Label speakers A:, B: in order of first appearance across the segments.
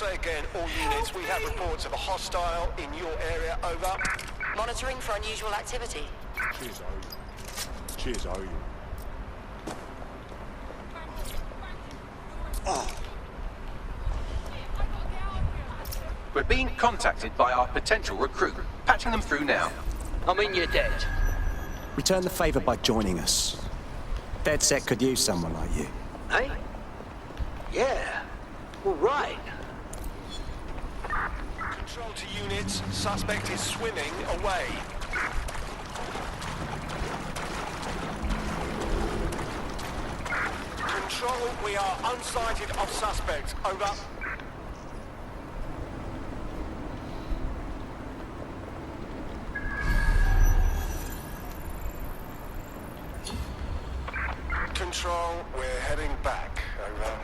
A: say again, all units, we have reports of a hostile in your area, over.
B: Monitoring for unusual activity.
C: Cheers, Owen. Cheers, Owen.
D: We're being contacted by our potential recruit. Patching them through now.
E: I mean, you're dead.
F: Return the favor by joining us. Dead Set could use someone like you.
E: Eh? Yeah. All right.
A: Control to units, suspect is swimming away. Control, we are unsighted of suspect, over. Control, we're heading back, over.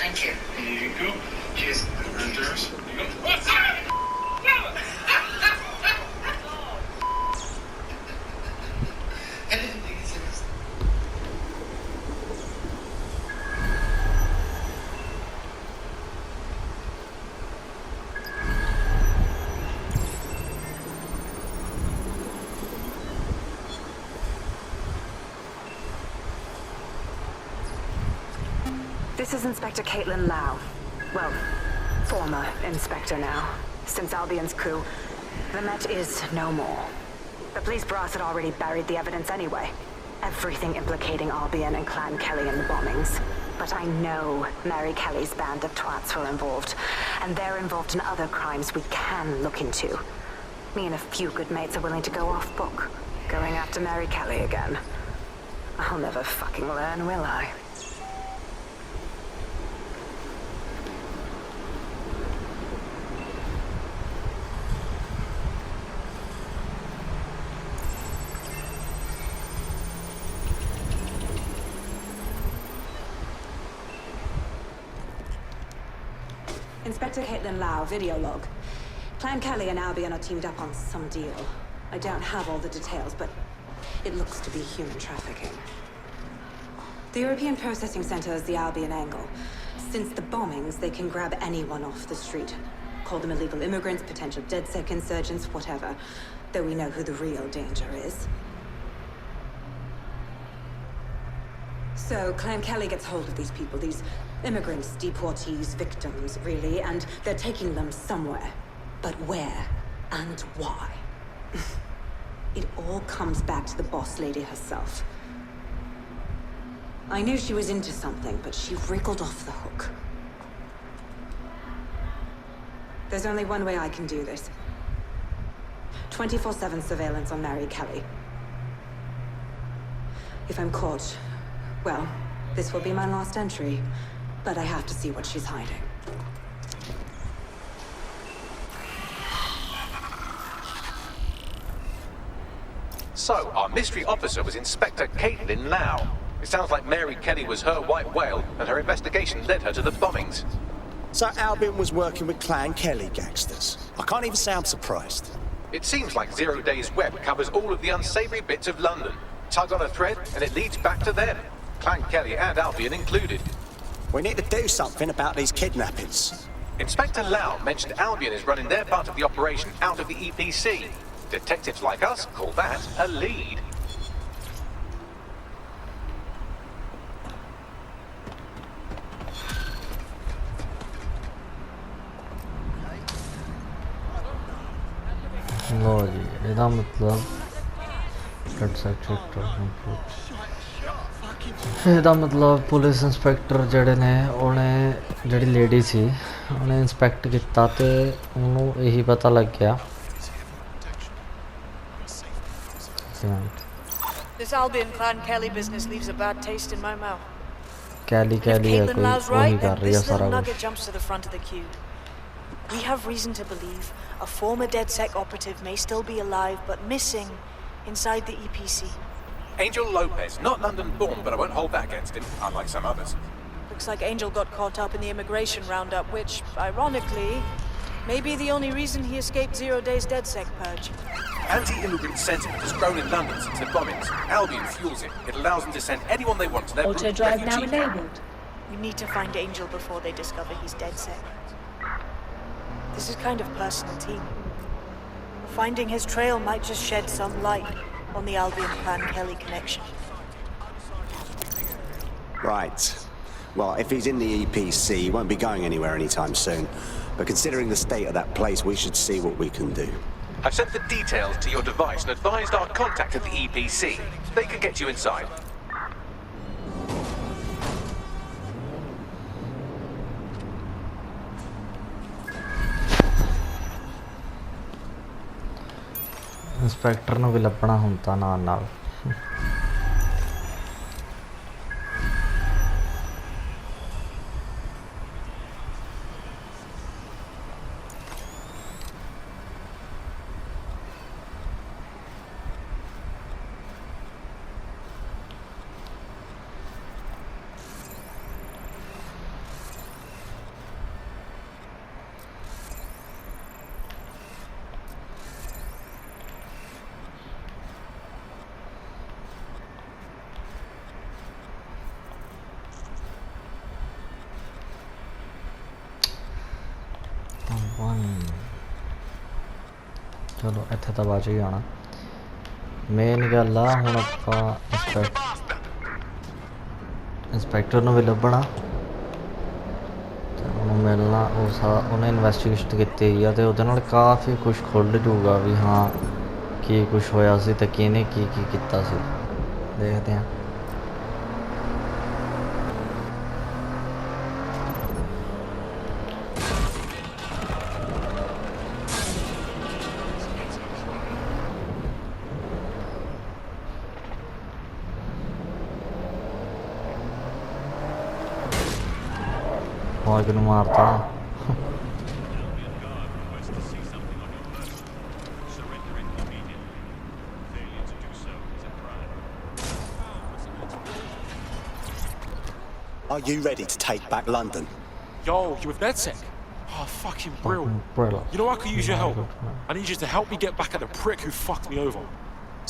B: Thank you.
G: Here you go. Cheers. And yours. Here you go. I didn't think it's serious.
H: This is Inspector Caitlin Lau. Well, former inspector now. Since Albion's coup, the Met is no more. The police brass had already buried the evidence anyway. Everything implicating Albion and Clan Kelly in the bombings. But I know Mary Kelly's band of twats were involved, and they're involved in other crimes we can look into. Me and a few good mates are willing to go off book, going after Mary Kelly again. I'll never fucking learn, will I? Inspector Caitlin Lau, video log. Clan Kelly and Albion are teamed up on some deal. I don't have all the details, but it looks to be human trafficking. The European Processing Center is the Albion angle. Since the bombings, they can grab anyone off the street. Call them illegal immigrants, potential DedSec insurgents, whatever. Though we know who the real danger is. So, Clan Kelly gets hold of these people, these immigrants, deportees, victims, really, and they're taking them somewhere. But where and why? It all comes back to the boss lady herself. I knew she was into something, but she wriggled off the hook. There's only one way I can do this. 24/7 surveillance on Mary Kelly. If I'm caught, well, this will be my last entry, but I have to see what she's hiding.
D: So, our mystery officer was Inspector Caitlin Lau. It sounds like Mary Kelly was her white whale, and her investigation led her to the bombings.
F: So Albion was working with Clan Kelly gangsters. I can't even say I'm surprised.
D: It seems like 0 Days Web covers all of the unsavory bits of London. Tug on a thread, and it leads back to them. Clan Kelly and Albion included.
F: We need to do something about these kidnappings.
D: Inspector Lau mentioned Albion is running their part of the operation out of the EPC. Detectives like us call that a lead.
I: लो जी ਇਹਦਾ ਮਤਲਬ ਇਹਦਾ ਮਤਲਬ police inspector ਜਿਹੜੇ ਨੇ ਉਹਨੇ ਜਿਹੜੀ lady ਸੀ ਉਹਨੇ inspect ਕੀਤਾ ਤੇ ਉਹਨੂੰ ਇਹੀ ਪਤਾ ਲੱਗ ਗਿਆ
J: This Albion Clan Kelly business leaves a bad taste in my mouth.
I: Kelly
J: If Caitlin Lau's right, then this little
I: सारा
J: nugget jumps to the front of the queue. We have reason to believe a former DedSec operative may still be alive but missing inside the EPC.
D: Angel Lopez, not London born, but I won't hold that against him, unlike some others.
J: Looks like Angel got caught up in the immigration roundup, which, ironically, may be the only reason he escaped 0 Days DedSec purge.
D: Anti-immigrant sentiment has grown in London since the bombings. Albion fuels it. It allows them to send anyone they want to their
K: Auto drive now
D: refugee.
K: enabled.
J: We need to find Angel before they discover he's DedSec. This is kind of personal, team. Finding his trail might just shed some light on the Albion Clan Kelly connection.
F: Right. Well, if he's in the EPC, he won't be going anywhere anytime soon. But considering the state of that place, we should see what we can do.
D: I've sent the details to your device and advised our contact at the EPC. They can get you inside.
I: Inspector ਨੂੰ ਵੀ ਲੱਭਣਾ ਹੁੰਦਾ ਨਾਲ चलो इत्थे तो बाज ही आना main गल आ हुण आपां इंस्पैक्टर नूं भी लभना ते उहनूं मिलना उन्हें इन्वेस्टिगेशन कीती है तो उहदे नाल काफ़ी कुछ खुल जूगा भी हाँ की कुछ होया सी ते किहने की कीता सी देखते हैं ਨੂੰ ਮਾਰਤਾ
F: Are you ready to take back London?
C: Yo, you with DedSec? Oh, fucking brill. You know I could use your help. I need you to help me get back at the prick who fucked me over.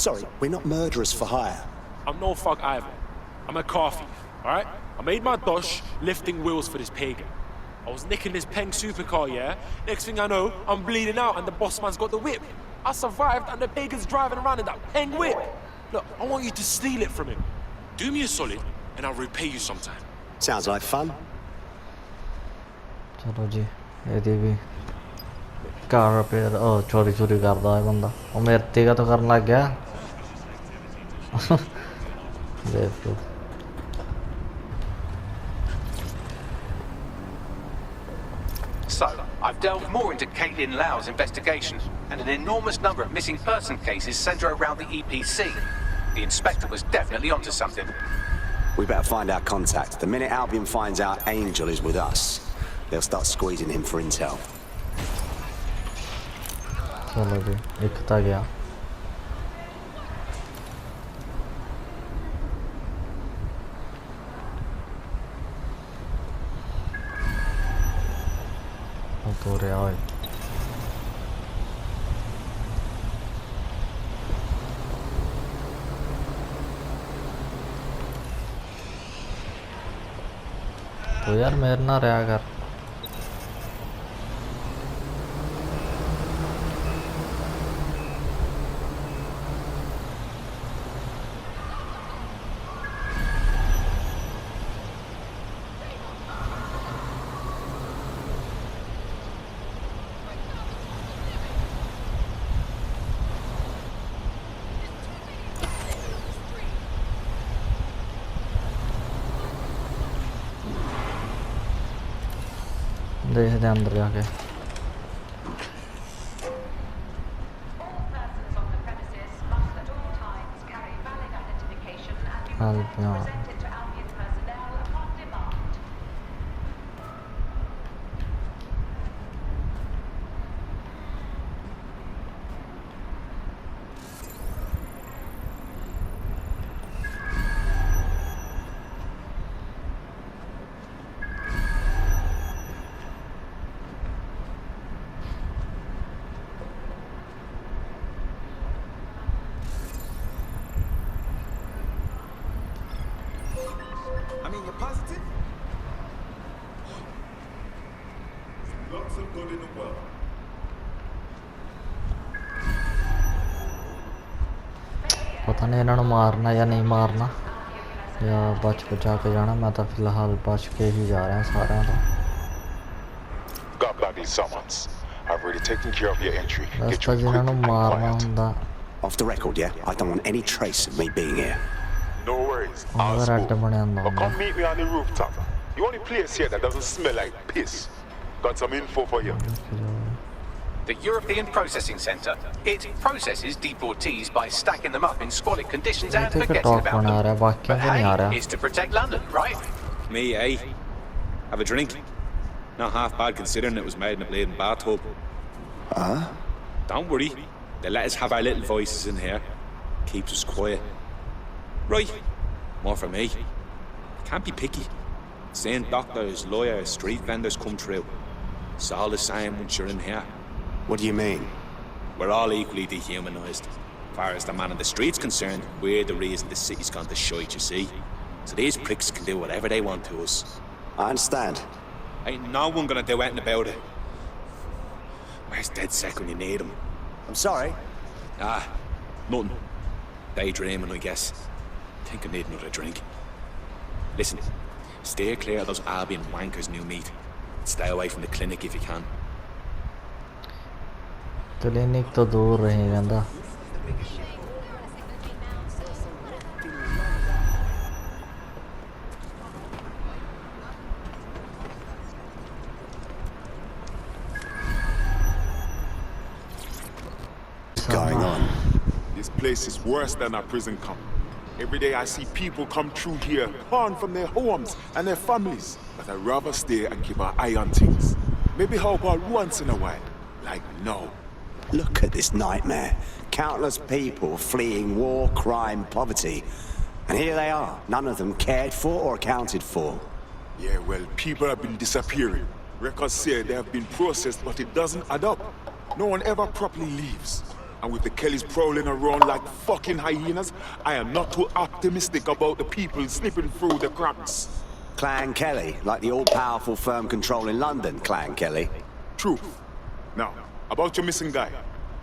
F: Sorry, we're not murderers for hire.
C: I'm no fuck either. I'm a car thief, alright? I made my dosh lifting wheels for this pagan. I was nicking this Peng supercar, yeah? Next thing I know, I'm bleeding out and the boss man's got the whip. I survived and the pagan's driving around in that Peng whip. Look, I want you to steal it from him. Do me a solid and I'll repay you sometime.
F: Sounds like fun.
I: चलो जी ये भी car repair चोरी करता है बंदा वो मेरे का तो करने लग गया देखो
D: So, I've delved more into Caitlin Lau's investigation, and an enormous number of missing person cases centre around the EPC. The inspector was definitely onto something.
F: We better find our contact. The minute Albion finds out Angel is with us, they'll start squeezing him for intel.
I: चलो जी दिखता गया तो रे आए तो यार मेरे ना रहा कर देखते हैं अंदर जाके
K: I mean, you're positive? Lots of good in the world.
I: पता नहीं इन्होंने मारना या नहीं मारना या बचा के जाना मैं तो फिलहाल बच के ही जा रहे हैं सारे तो
K: Got back these summons. I've already taken care of your entry. Get
I: रास्ता
K: you
I: जिन्होंने
K: quick and
I: मारना
K: quiet.
I: होंदा
F: Off the record, yeah? I don't want any trace of me being here.
K: No worries. I'll
I: अगर अड्डा
K: smoke.
I: बने आंदा
K: But
I: होंदा
K: come meet me on the rooftop. The only place here that doesn't smell like piss. Got some info for you.
D: The European Processing Centre. It processes deportees by stacking them up in squalid conditions and
I: देखो
D: forgetting
I: talk
D: about
I: बना
D: them.
I: रहा है बाकी
D: But
I: नहीं आ
D: hey,
I: रहा
D: it's to protect London, right?
L: Me, eh? Have a drink. Not half bad considering it was made in a bleeding bathtub. Don't worry. They let us have our little voices in here. Keeps us quiet. Right. More for me. Can't be picky. Seeing doctors, lawyers, street vendors come through. It's all the same once you're in here.
F: What do you mean?
L: We're all equally dehumanised. As far as the man on the street's concerned, we're the reason the city's gone to shite, you see. So these pricks can do whatever they want to us.
F: I understand.
L: Ain't no one gonna do anything about it. Where's DedSec when you need him?
F: I'm sorry.
L: Ah, nothing. Daydreaming, I guess. Think I need another drink. Listen, steer clear of those Albion wankers new meat. Stay away from the clinic if you can.
I: Clinic तो दूर रही रहंदा
F: Going on.
K: This place is worse than a prison camp. Every day I see people come through here, torn from their homes and their families. But I'd rather stay and keep an eye on things. Maybe help out once in a while. Like no.
F: Look at this nightmare. Countless people fleeing war, crime, poverty. And here they are, none of them cared for or accounted for.
K: Yeah, well, people have been disappearing. Records say they have been processed, but it doesn't add up. No one ever properly leaves. And with the Kellys prowling around like fucking hyenas, I am not too optimistic about the people slipping through the cracks.
F: Clan Kelly, like the all-powerful firm controlling London, Clan Kelly.
K: Truth. Now, about your missing guy.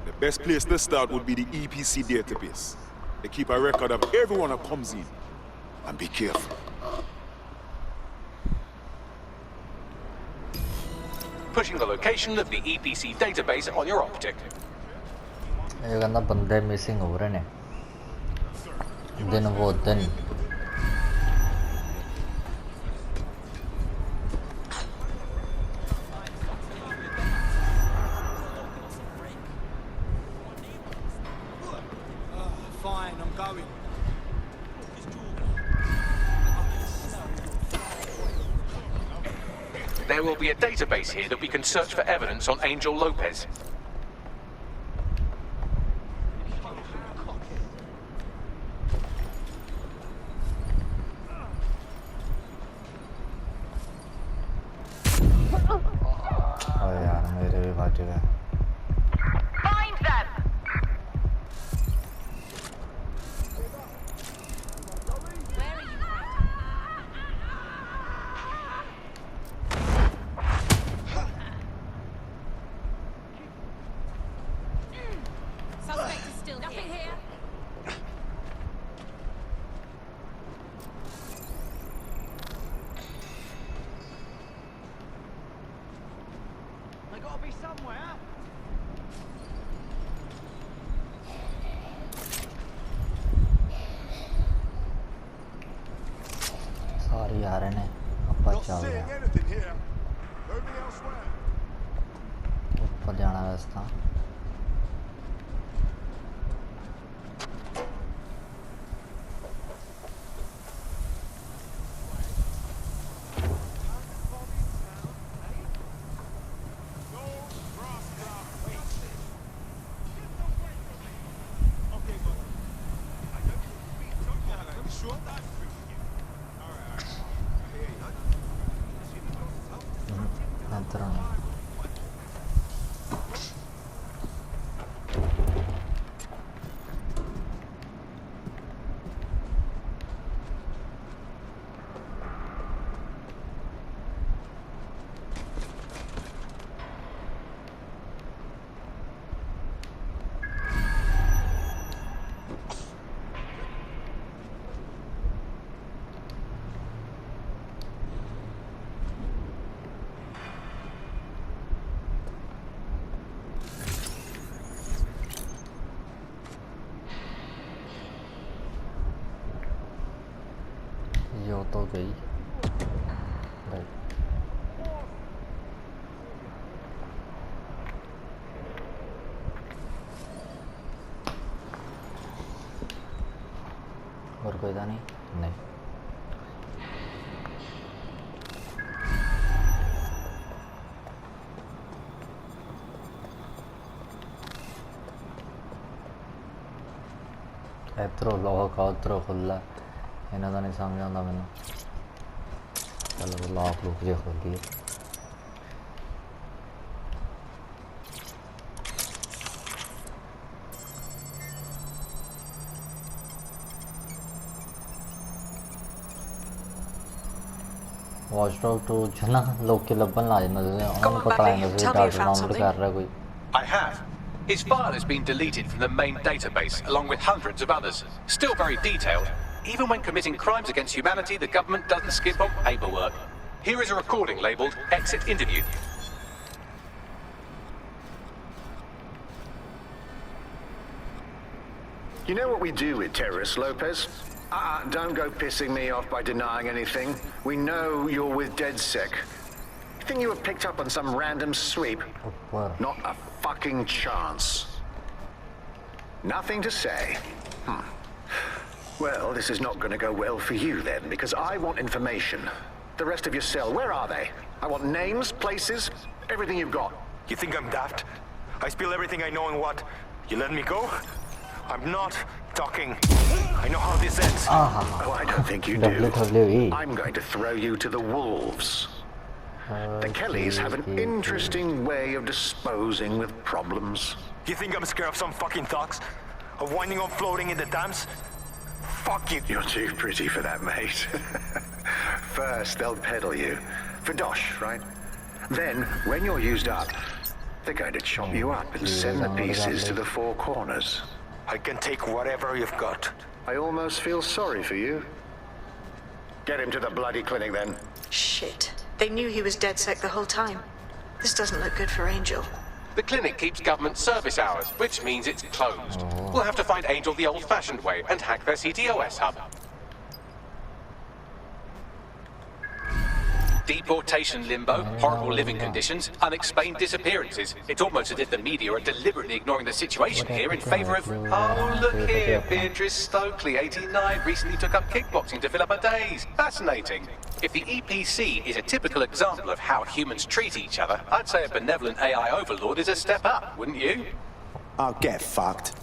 K: The best place to start would be the EPC database. They keep a record of everyone that comes in. And be careful.
D: pushing the location of the EPC database on your optic.
I: ये कहना बंदे missing हो रहे ने दिन वो दिन
M: Fine, I'm going.
D: There will be a database here that we can search for evidence on Angel Lopez.
I: ओ यार मेरे भी फट गए
H: Find them!
N: Suspect is still nothing here.
M: They gotta be somewhere.
I: सारी आ रहे ने अपा
K: Not
I: चल
K: seeing
I: रहा
K: anything here. Moving elsewhere.
I: ऊपर जाना है रास्ता अंतर नहीं ये हो तो गई राइट और कोई था नहीं इधरों लॉक उधरों खुला इन्हें तो नहीं समझ आता मैंने चलो लॉक लुक जे खोल दिए वॉचडॉग तो जो ना लोग के लब्बन ला जाना जैसे उन्होंने पकड़ाएंगे जैसे डाटा डाउनलोड कर रहा है कोई
D: I have. His file has been deleted from the main database, along with hundreds of others. Still very detailed. Even when committing crimes against humanity, the government doesn't skimp on paperwork. Here is a recording labelled Exit Interview.
O: You know what we do with terrorists, Lopez? Don't go pissing me off by denying anything. We know you're with DedSec. You think you were picked up on some random sweep? Not a fucking chance. Nothing to say. Well, this is not going to go well for you then, because I want information. The rest of your cell, where are they? I want names, places, everything you've got.
P: You think I'm daft? I spill everything I know and what? You let me go? I'm not talking. I know how this ends.
O: Oh, I don't think you do. I'm going to throw you to the wolves. The Kellys have an interesting way of disposing with problems.
P: You think I'm scared of some fucking thugs? Of winding up floating in the dams? Fuck you.
O: You're too pretty for that, mate. First, they'll peddle you. For dosh, right? Then, when you're used up, they're going to chop you up and send the pieces to the four corners.
P: I can take whatever you've got.
O: I almost feel sorry for you. Get him to the bloody clinic, then.
J: Shit. They knew he was DedSec the whole time. This doesn't look good for Angel.
D: The clinic keeps government service hours, which means it's closed. We'll have to find Angel the old-fashioned way and hack their CTOS hub. Deportation limbo, horrible living conditions, unexplained disappearances. It's almost as if the media are deliberately ignoring the situation here in favor of... Oh, look here, Beatrice Stokely, 89, recently took up kickboxing to fill up her days. Fascinating. If the EPC is a typical example of how humans treat each other, I'd say a benevolent AI overlord is a step up, wouldn't you?
F: I'll get fucked.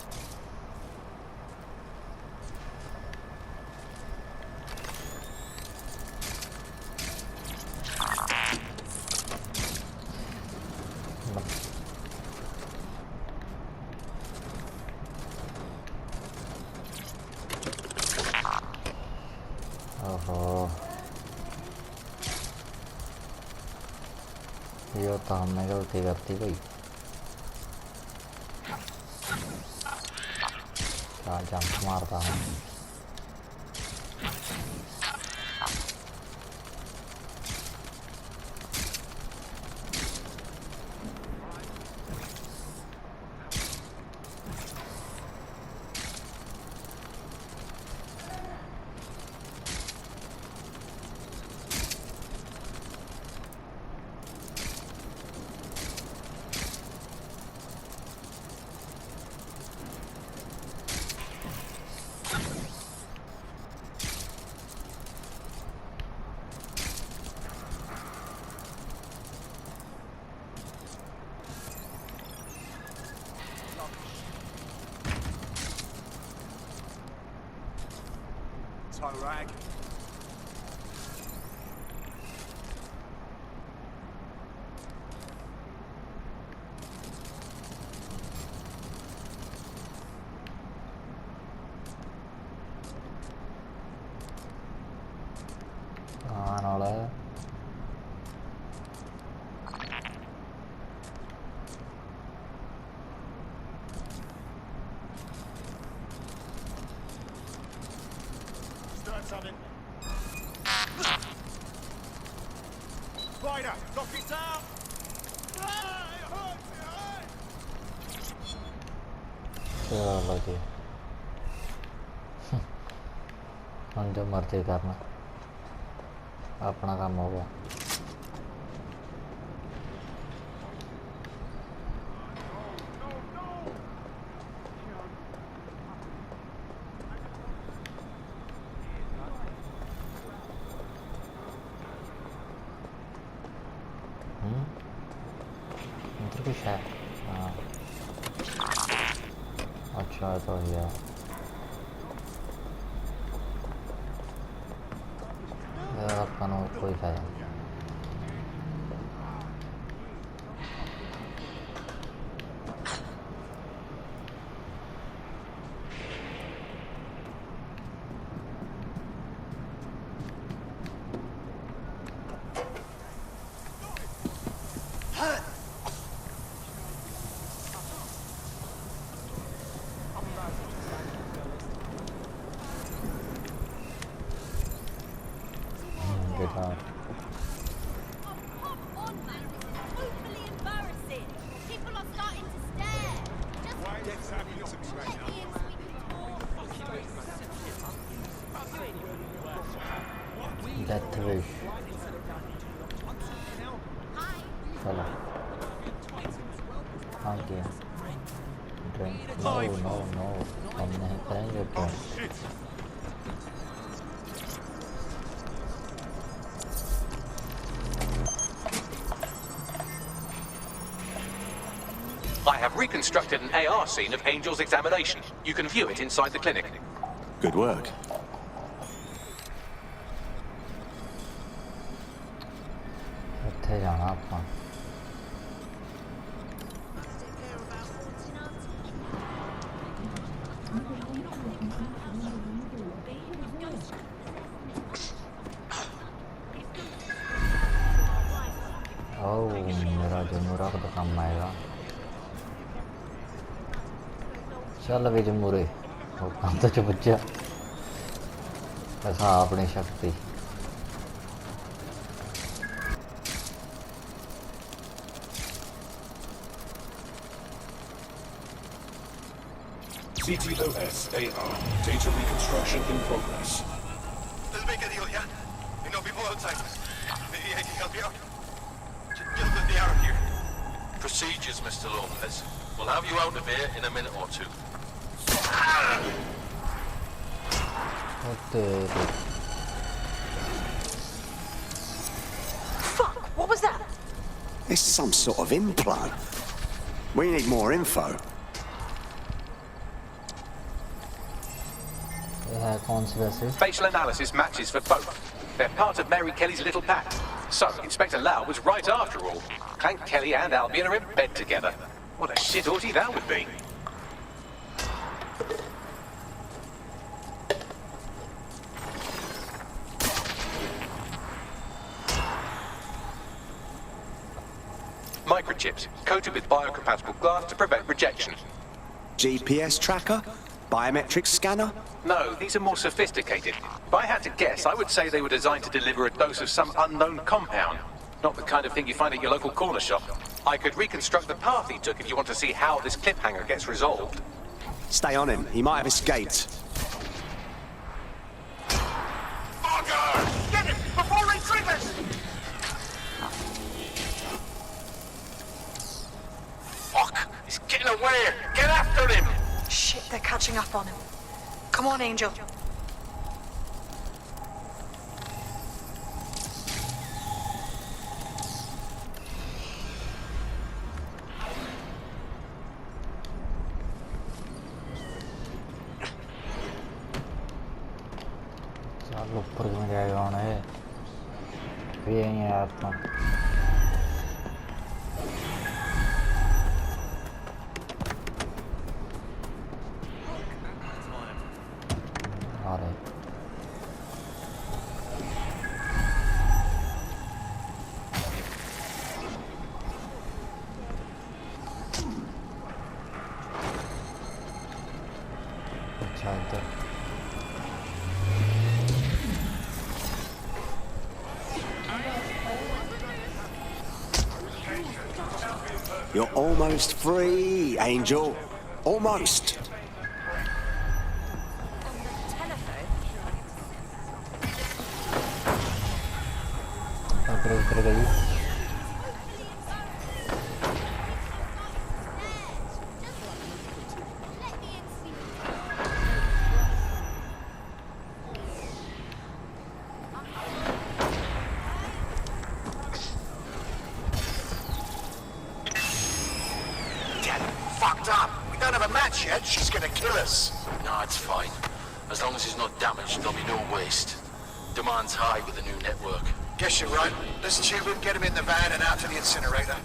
I: ये तो हमने गलती करती भाई क्या jump मारता हूँ
M: Rag. Spider, knock it out!
I: चलो जी हम जो मर्जी करना अपना काम हो गया कुछ है हाँ अच्छा तो यार अपन कोई फायदा
D: I have reconstructed an AR scene of Angel's examination. You can view it inside the clinic.
F: Good work. चल भी जमूरे काम तो च बच्चा ऐसा अपनी शक्ति
Q: CTOS-AR. Data reconstruction in progress.
M: Let's make a deal, yeah? You know people outside. Maybe I can help you out. Just let me out of here.
R: Procedures, Mr. Lopez. We'll have you out of here in a minute or two.
J: Fuck! What was that?
F: It's some sort of implant. We need more info.
D: Facial analysis matches for both. They're part of Mary Kelly's little pack. So, Inspector Lau was right after all. Clank Kelly and Albion are in bed together. What a shit orgy that would be. Microchips, coated with biocompatible glass to prevent rejection.
F: GPS tracker? Biometric scanner?
D: No, these are more sophisticated. If I had to guess, I would say they were designed to deliver a dose of some unknown compound. Not the kind of thing you find at your local corner shop. I could reconstruct the path he took if you want to see how this cliffhanger gets resolved.
F: Stay on him. He might have escaped.
M: Bugger! Get him before he triggers!
R: Fuck! He's getting away! Get after him!
J: Shit, they're catching up on him. Come on, Angel.
I: चल ऊपर क्यों जाएगा उन्हें ये यहीं है यार तुम अरे अच्छा इधर
F: You're almost free, Angel. Almost.
I: उतर गई
A: Fucked up. We don't have a match yet. She's gonna kill us.
R: No, it's fine. As long as he's not damaged, there'll be no waste. Demand's high with the new network.
A: Guess you're right. Let's tube him, get him in the van and out to the incinerator.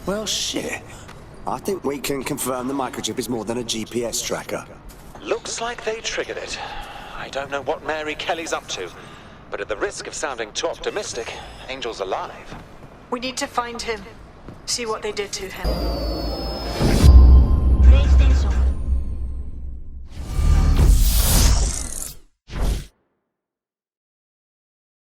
F: Well, shit. I think we can confirm the microchip is more than a GPS tracker.
S: Looks like they triggered it. I don't know what Mary Kelly's up to, but at the risk of sounding too optimistic, Angel's alive.
J: We need to find him. See what they did to him.